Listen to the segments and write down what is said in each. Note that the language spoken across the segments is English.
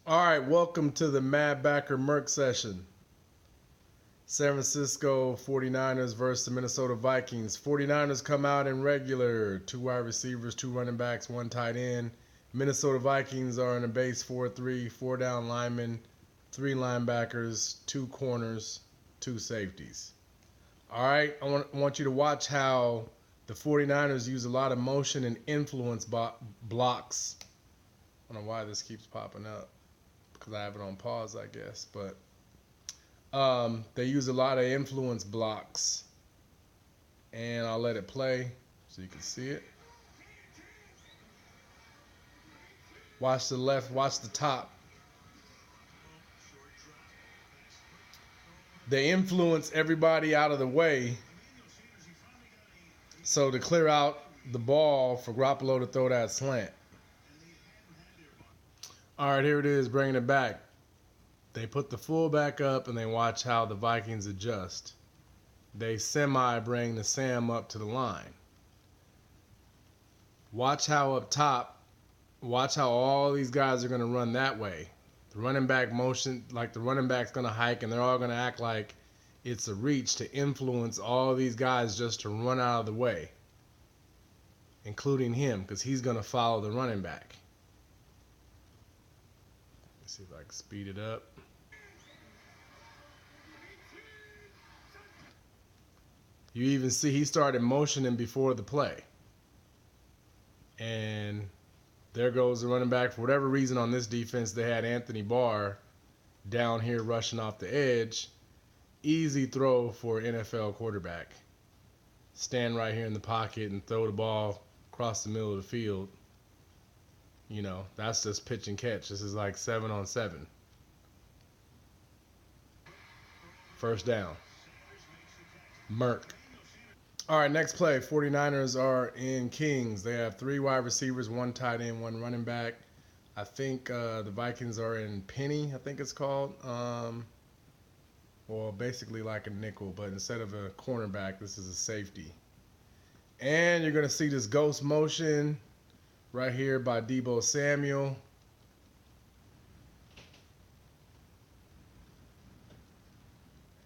All right, welcome to the Mad Backer MERK session. San Francisco 49ers versus the Minnesota Vikings. 49ers come out in regular. 2 wide receivers, 2 running backs, 1 tight end. Minnesota Vikings are in a base 4-3, 4 down linemen, 3 linebackers, 2 corners, 2 safeties. All right, I want you to watch how the 49ers use a lot of motion and influence blocks. I don't know why this keeps popping up because I have it on pause, I guess. But they use a lot of influence blocks. And I'll let it play so you can see it. Watch the left, watch the top. They influence everybody out of the way. So to clear out the ball for Garoppolo to throw that slant. All right, here it is, bringing it back. They put the fullback up and they watch how the Vikings adjust. They bring the Sam up to the line. Watch how up top, watch how all these guys are going to run that way. The running back motion, like the running back's going to hike and they're all going to act like it's a reach to influence all these guys just to run out of the way, including him, because he's going to follow the running back. Let's see if I can speed it up. You even see he started motioning before the play. And there goes the running back. For whatever reason on this defense, they had Anthony Barr down here rushing off the edge. Easy throw for an NFL quarterback. Stand right here in the pocket and throw the ball across the middle of the field. You know, that's just pitch and catch. This is like 7-on-7. First down. MERK. All right, next play. 49ers are in Kings. They have 3 wide receivers, 1 tight end, 1 running back. I think the Vikings are in penny, I think it's called. Well, basically like a nickel, but instead of a cornerback, this is a safety. And you're going to see this ghost motion right here by Deebo Samuel.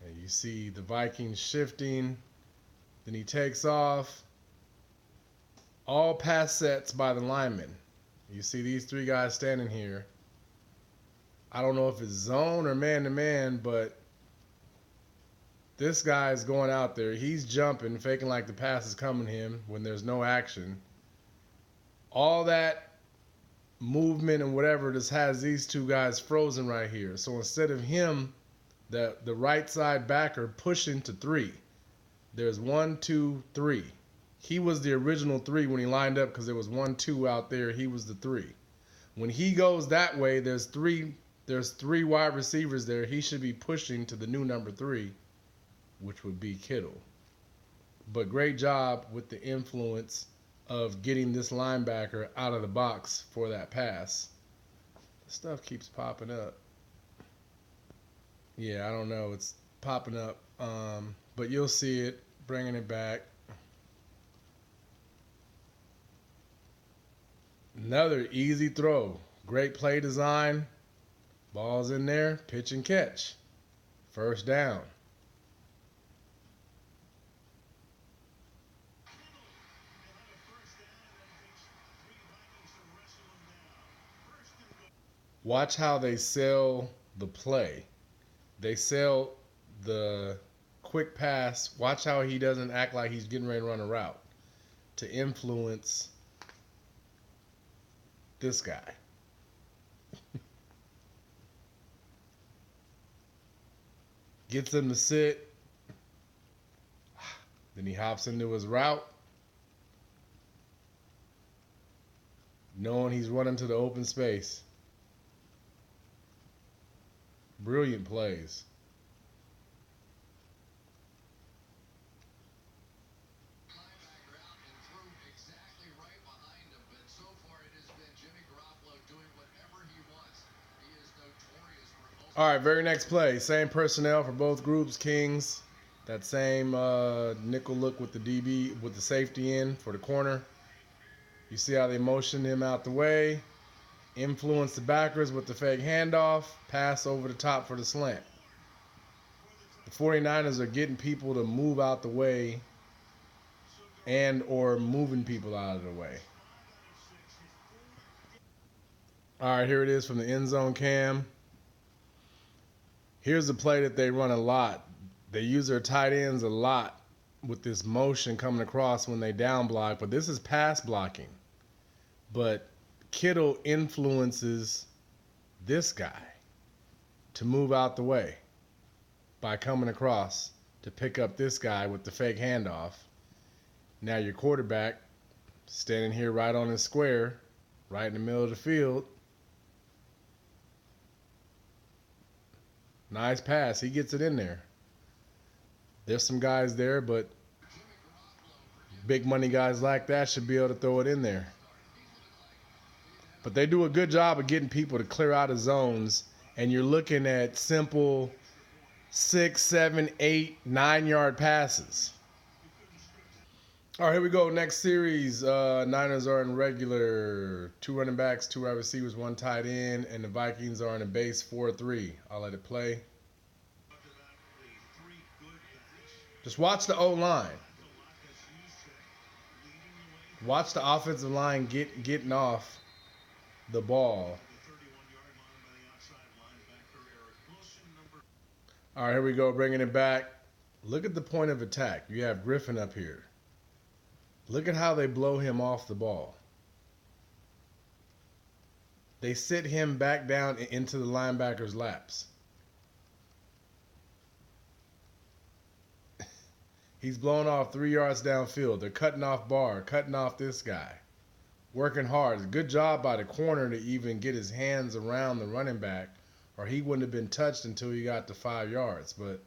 And you see the Vikings shifting. Then he takes off. All pass sets by the linemen. You see these 3 guys standing here. I don't know if it's zone or man-to-man, but this guy is going out there. He's jumping, faking like the pass is coming to him when there's no action. All that movement and whatever just has these 2 guys frozen right here. So instead of him, the right side backer pushing to 3, there's 1, 2, 3. He was the original 3 when he lined up because there was 1, 2 out there. He was the 3. When he goes that way, there's 3 wide receivers there. He should be pushing to the new number 3, which would be Kittle. But great job with the influence of getting this linebacker out of the box for that pass. This stuff keeps popping up. Yeah, I don't know. It's popping up. But you'll see it, bringing it back. Another easy throw. Great play design. Ball's in there. Pitch and catch. First down. Watch how they sell the play. They sell the quick pass. Watch how he doesn't act like he's getting ready to run a route to influence this guy. Gets him to sit. Then he hops into his route, knowing he's running to the open space. Brilliant plays. All right, very next play. Same personnel for both groups. Kings, that same nickel look with the DB, with the safety in for the corner. You see how they motion him out the way. Influence the backers with the fake handoff. Pass over the top for the slant. The 49ers are getting people to move out the way and or moving people out of the way. All right, here it is from the end zone cam. Here's the play that they run a lot. They use their tight ends a lot with this motion coming across when they down block, but this is pass blocking. But Kittle influences this guy to move out the way by coming across to pick up this guy with the fake handoff. Now your quarterback standing here right on his square, right in the middle of the field. Nice pass. He gets it in there. There's some guys there, but big money guys like that should be able to throw it in there. But they do a good job of getting people to clear out of zones, and you're looking at simple 6, 7, 8, 9-yard passes. All right, here we go. Next series. Niners are in regular. 2 running backs, 2 wide receivers, 1 tight end, and the Vikings are in a base 4-3. I'll let it play. Just watch the O-line. Watch the offensive line getting off the ball. All right, here we go. Bringing it back. Look at the point of attack. You have Griffin up here. Look at how they blow him off the ball. They sit him back down into the linebacker's laps. He's blowing off 3 yards downfield. They're cutting off Barr, cutting off this guy. Working hard. Good job by the corner to even get his hands around the running back, or he wouldn't have been touched until he got to 5 yards. But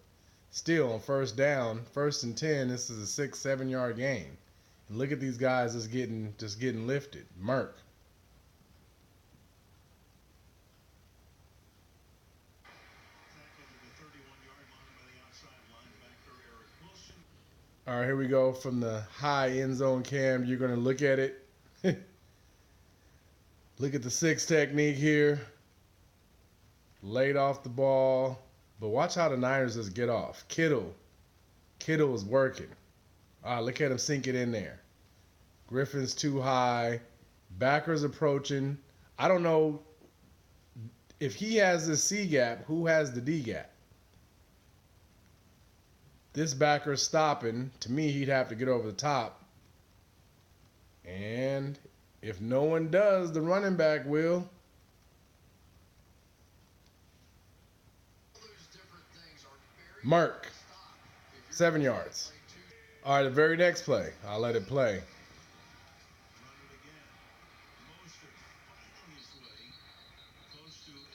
still, on first down, 1st and 10, this is a 6, 7-yard gain. And look at these guys just getting lifted. MERK. All right, here we go from the high end zone cam. You're going to look at it. Look at the 6 technique here. Laid off the ball. But watch how the Niners just get off. Kittle is working. Look at him sink it in there. Griffin's too high. Backers approaching. I don't know if he has the C gap, who has the D gap? This backer's stopping. To me, he'd have to get over the top. And if no one does, the running back will. MERK. 7 yards. All right, the very next play. I'll let it play.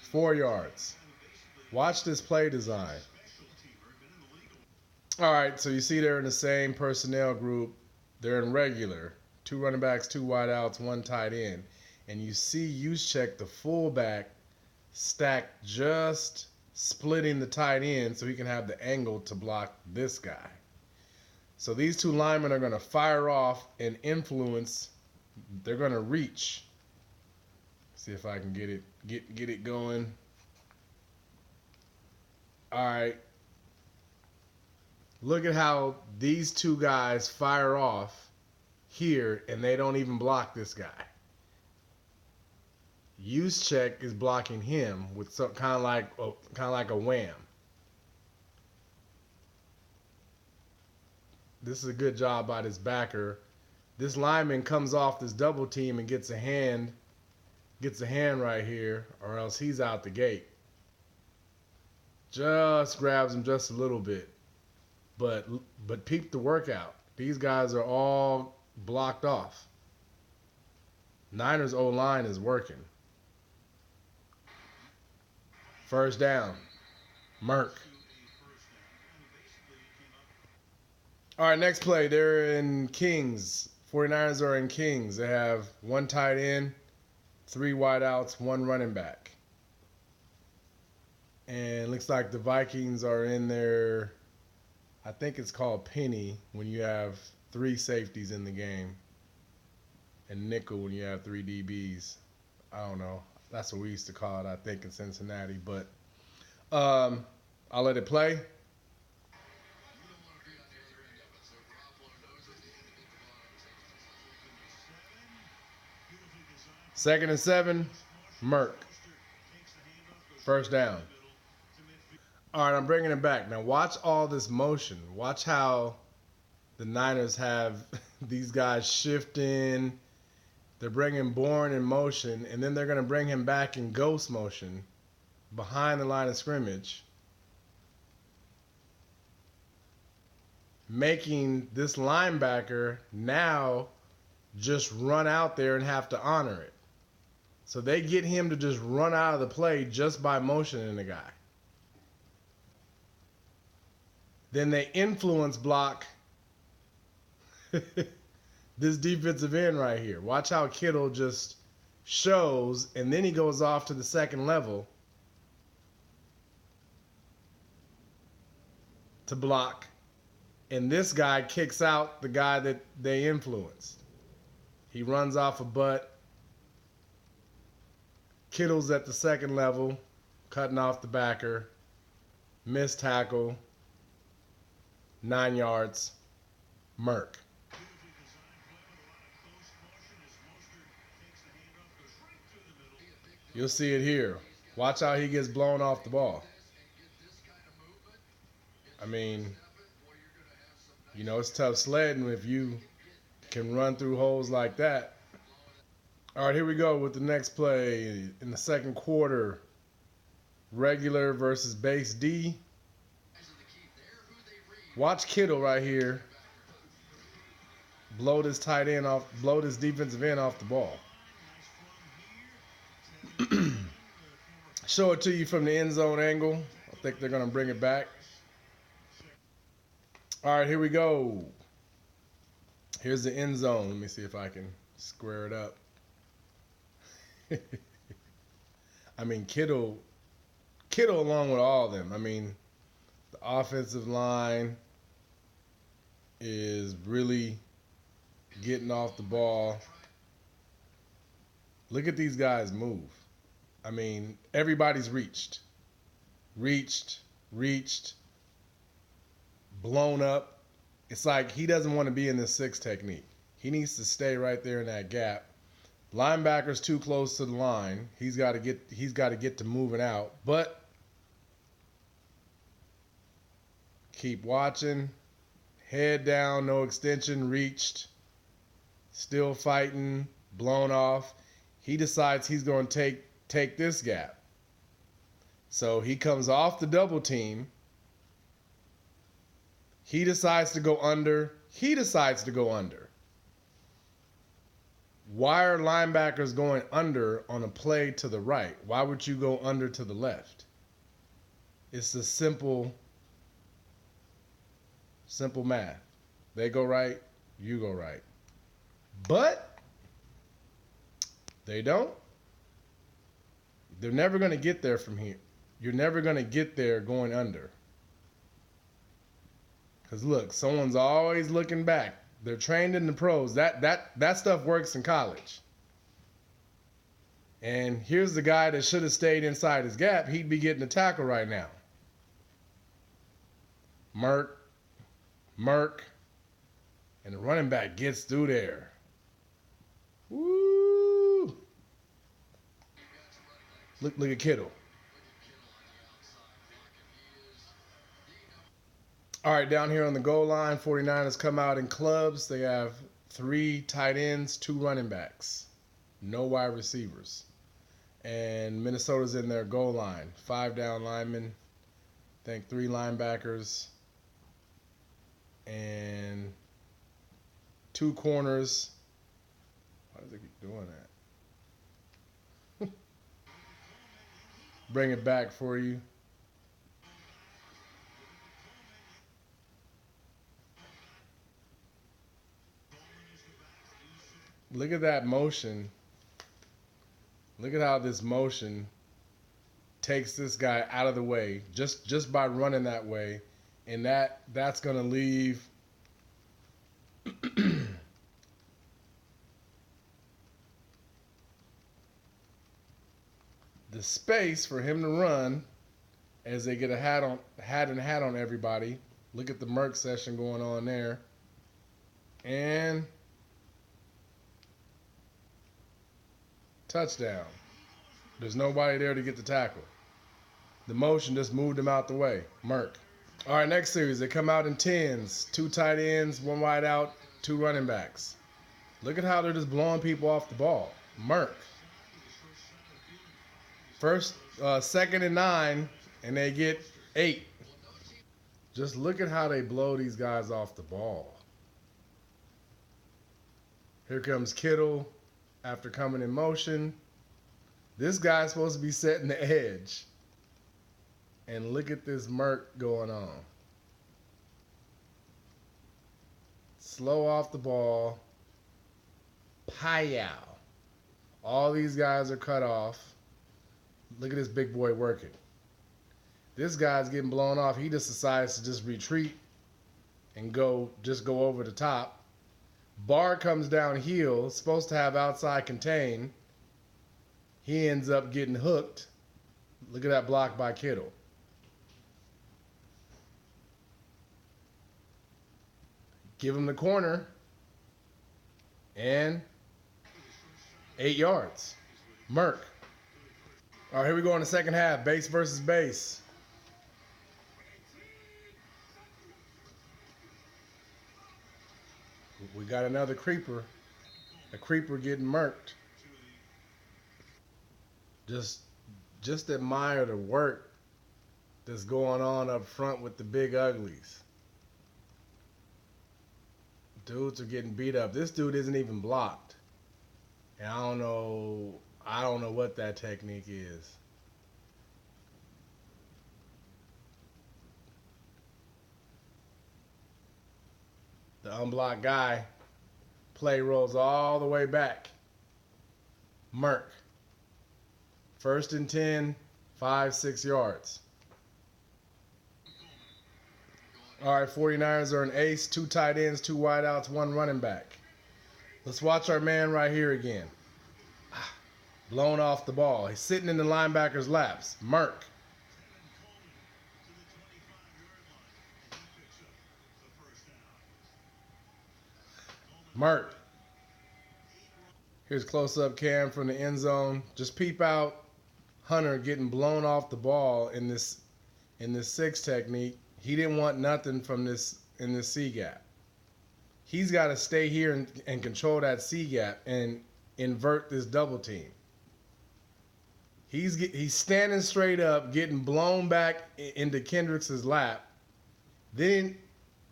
Four yards. Watch this play design. All right, so you see they're in the same personnel group. They're in regular. 2 running backs, 2 wideouts, 1 tight end. And you see Juszczyk, the fullback, stacked just splitting the tight end so he can have the angle to block this guy. So these 2 linemen are going to fire off and influence. They're going to reach. See if I can get it going. All right. Look at how these 2 guys fire off here, and they don't even block this guy. Juszczyk is blocking him with some kind of like a wham. This is a good job by this backer. This lineman comes off this double team and gets a hand right here, or else he's out the gate. Just grabs him just a little bit. But peep the workout. These guys are all blocked off. Niners O-line is working. First down. MERK. All right, next play. They're in Kings. 49ers are in Kings. They have 1 tight end, 3 wideouts, 1 running back. And looks like the Vikings are in there. I think it's called penny when you have 3 safeties in the game, and nickel when you have 3 DBs. I don't know. That's what we used to call it, I think, in Cincinnati. But I'll let it play. Second and 7, MERK. First down. All right, I'm bringing it back. Now watch all this motion. Watch how the Niners have these guys shifting. They're bringing Bourne in motion, and then they're going to bring him back in ghost motion behind the line of scrimmage, making this linebacker now just run out there and have to honor it. So they get him to just run out of the play just by motioning the guy. Then they influence block this defensive end right here. Watch how Kittle just shows, and then he goes off to the second level to block. And this guy kicks out the guy that they influenced. He runs off a butt. Kittle's at the second level, cutting off the backer. Missed tackle. 9 yards. MERK. You'll see it here. Watch how he gets blown off the ball. I mean, you know, it's tough sledding if you can run through holes like that. All right, here we go with the next play in the second quarter. Regular versus base D. Watch Kittle right here blow this defensive end off the ball. Show it to you from the end zone angle. I think they're going to bring it back. All right, here we go. Here's the end zone. Let me see if I can square it up. I mean, Kittle along with all of them. I mean, the offensive line is really getting off the ball. Look at these guys move. I mean, everybody's reached, blown up. It's like he doesn't want to be in this 6 technique. He needs to stay right there in that gap. Linebacker's too close to the line. He's got to get to moving out. But keep watching. Head down, no extension, reached. Still fighting, blown off. He decides he's going to take this gap. So he comes off the double team. He decides to go under. Why are linebackers going under on a play to the right? Why would you go under to the left? It's a simple math. They go right, you go right. But they don't. They're never going to get there from here. You're never going to get there going under. Because look, someone's always looking back. They're trained in the pros. That stuff works in college. And here's the guy that should have stayed inside his gap. He'd be getting a tackle right now. MERK. And the running back gets through there. Woo! Look at Kittle. All right, down here on the goal line, 49ers come out in clubs. They have 3 tight ends, 2 running backs, no wide receivers. And Minnesota's in their goal line. 5 down linemen, I think 3 linebackers, and 2 corners. Why does it keep doing that? Bring it back for you. Look at that motion. Look at how this motion takes this guy out of the way just by running that way. And that's going to leave space for him to run as they get a hat on everybody. Look at the MERK session going on there. And touchdown. There's nobody there to get the tackle. The motion just moved him out the way. MERK. All right, next series. They come out in 10s. 2 tight ends, 1 wide out, 2 running backs. Look at how they're just blowing people off the ball. MERK. First, 2nd and 9, and they get 8. Just look at how they blow these guys off the ball. Here comes Kittle after coming in motion. This guy's supposed to be setting the edge. And look at this MERK going on. Slow off the ball. Pow. All these guys are cut off. Look at this big boy working. This guy's getting blown off. He just decides to just retreat and go over the top. Barr comes down heel, supposed to have outside contain. He ends up getting hooked. Look at that block by Kittle. Give him the corner. And 8 yards. MERK. All right, here we go in the second half. Base versus base. We got another creeper. A creeper getting MERKed. Just admire the work that's going on up front with the big uglies. Dudes are getting beat up. This dude isn't even blocked. And I don't know what that technique is. The unblocked guy play rolls all the way back. MERK. 1st and 10, 5-6 yards. All right, 49ers are an ace, 2 tight ends, 2 wideouts, 1 running back. Let's watch our man right here again. Blown off the ball. He's sitting in the linebacker's laps. MERK. MERK. Here's close-up cam from the end zone. Just peep out Hunter getting blown off the ball in this 6 technique. He didn't want nothing from this in this C gap. He's got to stay here and control that C gap and invert this double team. He's standing straight up, getting blown back into Kendricks's lap, then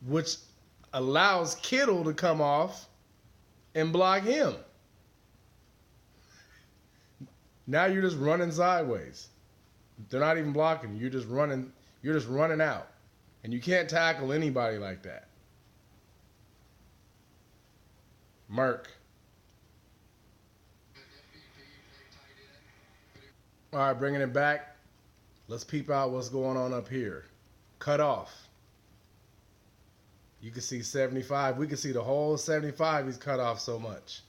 which allows Kittle to come off and block him. Now you're just running sideways. They're not even blocking you. You're just running out. And you can't tackle anybody like that. MERK. All right, bringing it back. Let's peep out what's going on up here. Cut off. You can see 75. We can see the whole 75. He's cut off so much.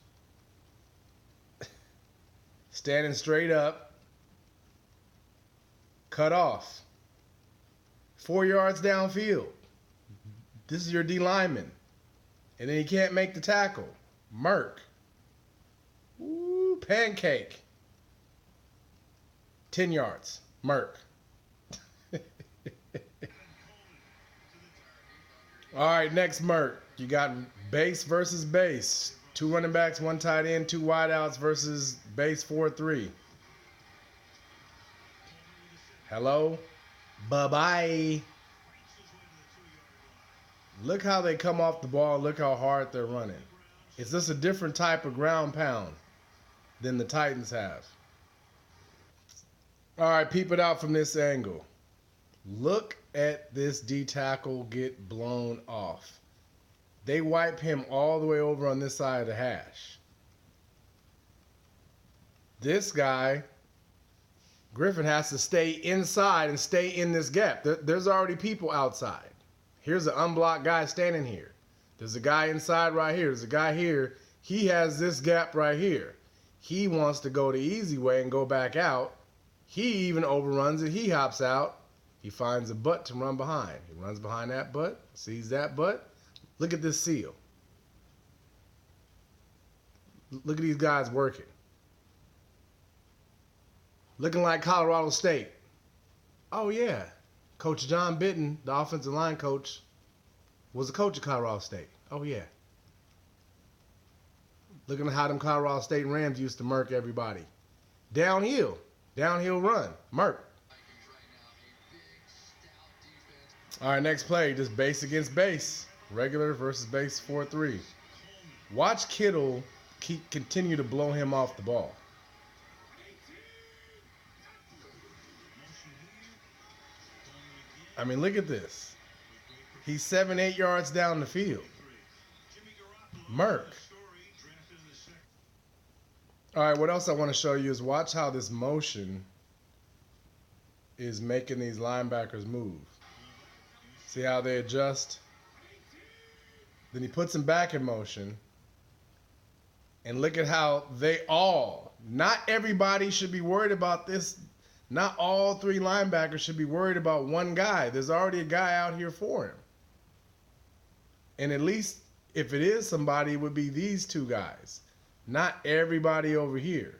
Standing straight up. Cut off. 4 yards downfield. This is your D lineman. And then he can't make the tackle. MERK. Ooh, pancake. 10 yards. MERK. All right, next MERK. You got base versus base. 2 running backs, 1 tight end, 2 wideouts versus base 4-3. Hello? Bye-bye. Look how they come off the ball. Look how hard they're running. It's just a different type of ground pound than the Titans have. All right, peep it out from this angle. Look at this D tackle get blown off. They wipe him all the way over on this side of the hash. This guy, Griffin, has to stay inside and stay in this gap. There's already people outside. Here's an unblocked guy standing here. There's a guy inside right here. There's a guy here. He has this gap right here. He wants to go the easy way and go back out. He even overruns it. He hops out. He finds a butt to run behind. He runs behind that butt, sees that butt. Look at this seal. Look at these guys working. Looking like Colorado State. Oh, yeah. Coach John Bitton, the offensive line coach, was the coach of Colorado State. Oh, yeah. Looking at how them Colorado State Rams used to murk everybody. Downhill. Downhill run. MERK. All right, next play. Just base against base. Regular versus base 4-3. Watch Kittle continue to blow him off the ball. I mean, look at this. He's 7-8 yards down the field. MERK. All right, what else I want to show you is watch how this motion is making these linebackers move. See how they adjust? Then he puts them back in motion. And look at how they all, not everybody should be worried about this. Not all three linebackers should be worried about one guy. There's already a guy out here for him. And at least if it is somebody, it would be these two guys. Not everybody over here.